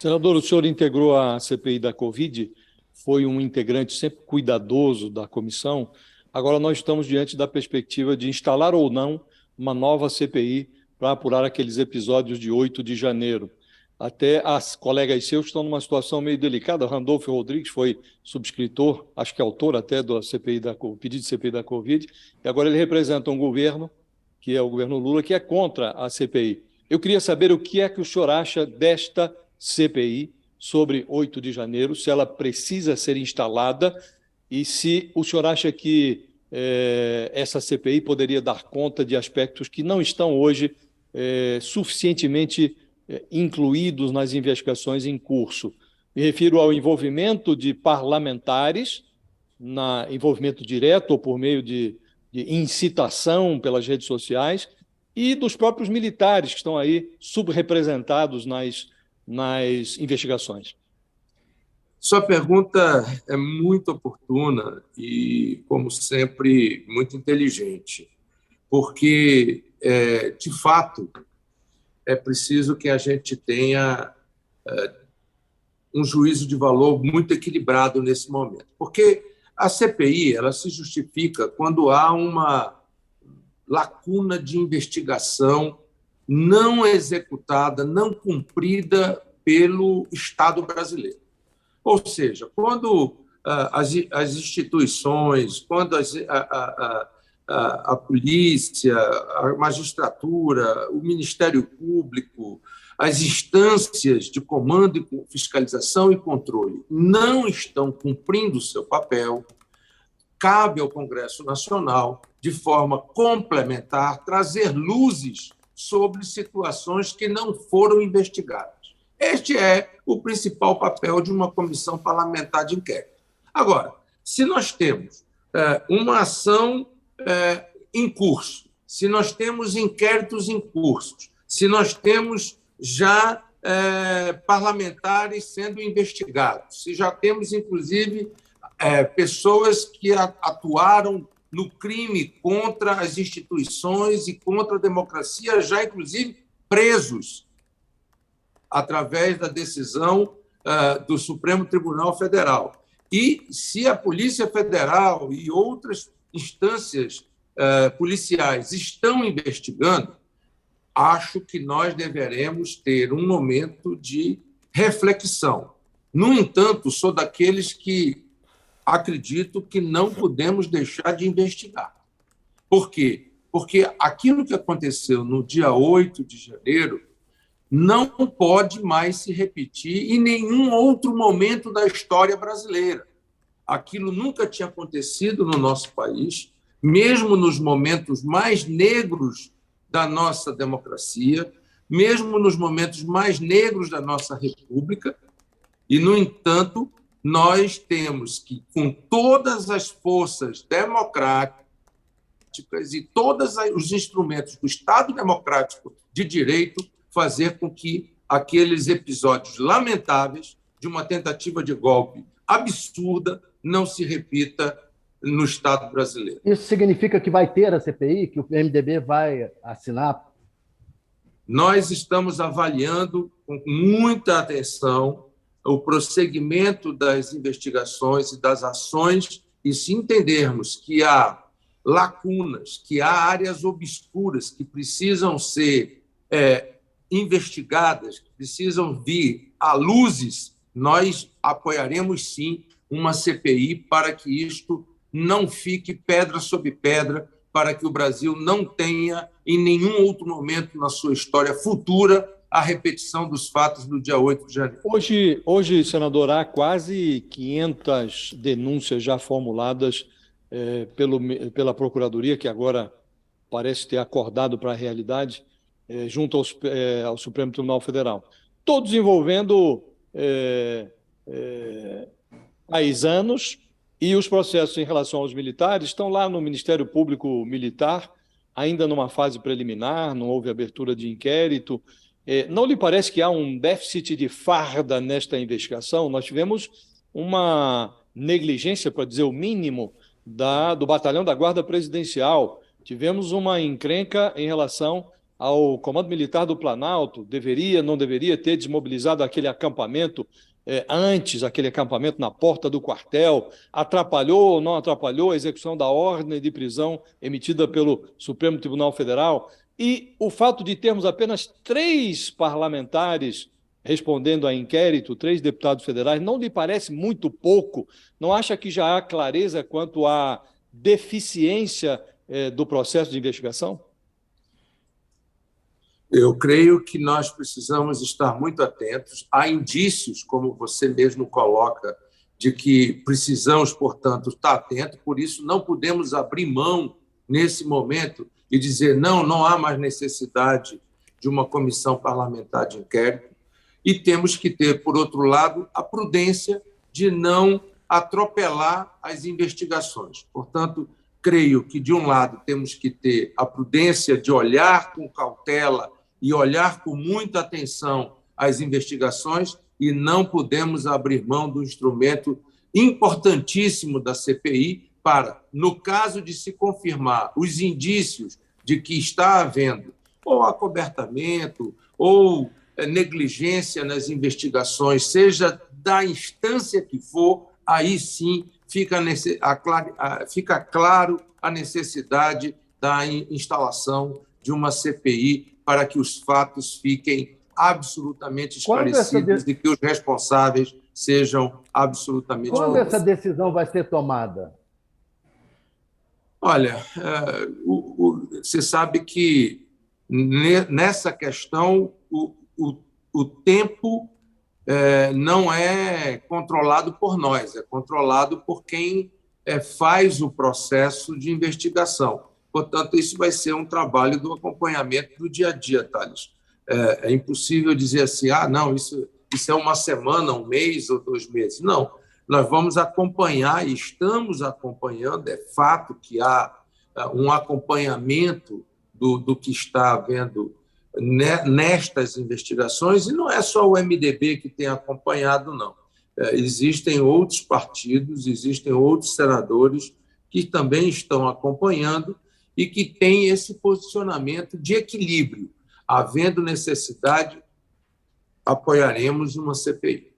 Senador, o senhor integrou a CPI da Covid, foi um integrante sempre cuidadoso da comissão. Agora nós estamos diante da perspectiva de instalar ou não uma nova CPI para apurar aqueles episódios de 8 de janeiro. Até as colegas seus estão numa situação meio delicada. Randolfo Rodrigues foi subscritor, acho que autor até do CPI pedido de CPI da Covid, e agora ele representa um governo, que é o governo Lula, que é contra a CPI. Eu queria saber o que é que o senhor acha desta CPI sobre 8 de janeiro, se ela precisa ser instalada e se o senhor acha que essa CPI poderia dar conta de aspectos que não estão hoje suficientemente incluídos nas investigações em curso. Me refiro ao envolvimento de parlamentares, envolvimento direto ou por meio de incitação pelas redes sociais, e dos próprios militares que estão aí subrepresentados nas investigações. Sua pergunta é muito oportuna e, como sempre, muito inteligente, porque, de fato, é preciso que a gente tenha um juízo de valor muito equilibrado nesse momento. Porque a CPI ela se justifica quando há uma lacuna de investigação não executada, não cumprida pelo Estado brasileiro. Ou seja, quando as instituições, quando a polícia, a magistratura, o Ministério Público, as instâncias de comando, fiscalização e controle não estão cumprindo o seu papel, cabe ao Congresso Nacional, de forma complementar, trazer luzes sobre situações que não foram investigadas. Este é o principal papel de uma comissão parlamentar de inquérito. Agora, se nós temos uma ação em curso, se nós temos inquéritos em curso, se nós temos já parlamentares sendo investigados, se já temos, inclusive, pessoas que atuaram no crime contra as instituições e contra a democracia, já, inclusive, presos através da decisão do Supremo Tribunal Federal. E se a Polícia Federal e outras instâncias policiais estão investigando, acho que nós deveremos ter um momento de reflexão. No entanto, sou daqueles que acredito que não podemos deixar de investigar. Por quê? Porque aquilo que aconteceu no dia 8 de janeiro não pode mais se repetir em nenhum outro momento da história brasileira. Aquilo nunca tinha acontecido no nosso país, mesmo nos momentos mais negros da nossa democracia, mesmo nos momentos mais negros da nossa república, e, no entanto, nós temos que, com todas as forças democráticas e todos os instrumentos do Estado democrático de direito, fazer com que aqueles episódios lamentáveis de uma tentativa de golpe absurda não se repita no Estado brasileiro. Isso significa que vai ter a CPI, que o MDB vai assinar? Nós estamos avaliando com muita atenção o prosseguimento das investigações e das ações, e se entendermos que há lacunas, que há áreas obscuras que precisam ser investigadas, que precisam vir a luzes, nós apoiaremos, sim, uma CPI para que isto não fique pedra sobre pedra, para que o Brasil não tenha, em nenhum outro momento na sua história futura, a repetição dos fatos do dia 8 de janeiro. Hoje, senador, há quase 500 denúncias já formuladas pela Procuradoria, que agora parece ter acordado para a realidade, junto ao Supremo Tribunal Federal. Todos envolvendo paisanos, e os processos em relação aos militares estão lá no Ministério Público Militar, ainda numa fase preliminar, não houve abertura de inquérito. Não lhe parece que há um déficit de farda nesta investigação? Nós tivemos uma negligência, para dizer o mínimo, do batalhão da Guarda Presidencial. Tivemos uma encrenca em relação ao Comando Militar do Planalto, deveria, não deveria ter desmobilizado aquele acampamento antes, aquele acampamento na porta do quartel, atrapalhou ou não atrapalhou a execução da ordem de prisão emitida pelo Supremo Tribunal Federal, e o fato de termos apenas 3 parlamentares respondendo a inquérito, 3 deputados federais, não lhe parece muito pouco? Não acha que já há clareza quanto à deficiência do processo de investigação? Eu creio que nós precisamos estar muito atentos. Há indícios, como você mesmo coloca, de que precisamos, portanto, estar atentos. Por isso, não podemos abrir mão, nesse momento, e dizer não há mais necessidade de uma comissão parlamentar de inquérito. E temos que ter, por outro lado, a prudência de não atropelar as investigações. Portanto, creio que, de um lado, temos que ter a prudência de olhar com cautela e olhar com muita atenção as investigações, e não podemos abrir mão do instrumento importantíssimo da CPI para, no caso de se confirmar os indícios de que está havendo ou acobertamento ou negligência nas investigações, seja da instância que for, aí sim fica claro a necessidade da instalação de uma CPI para que os fatos fiquem absolutamente esclarecidos e que os responsáveis sejam absolutamente Quando essa decisão vai ser tomada? Olha, você sabe que nessa questão o tempo não é controlado por nós, é controlado por quem faz o processo de investigação. Portanto, isso vai ser um trabalho do acompanhamento do dia a dia, Thales. É impossível dizer assim, não, isso é uma semana, um mês ou 2 meses. Não, nós vamos acompanhar e estamos acompanhando. É fato que há um acompanhamento do que está havendo nestas investigações, e não é só o MDB que tem acompanhado, não. Existem outros partidos, existem outros senadores que também estão acompanhando e que têm esse posicionamento de equilíbrio. Havendo necessidade, apoiaremos uma CPI.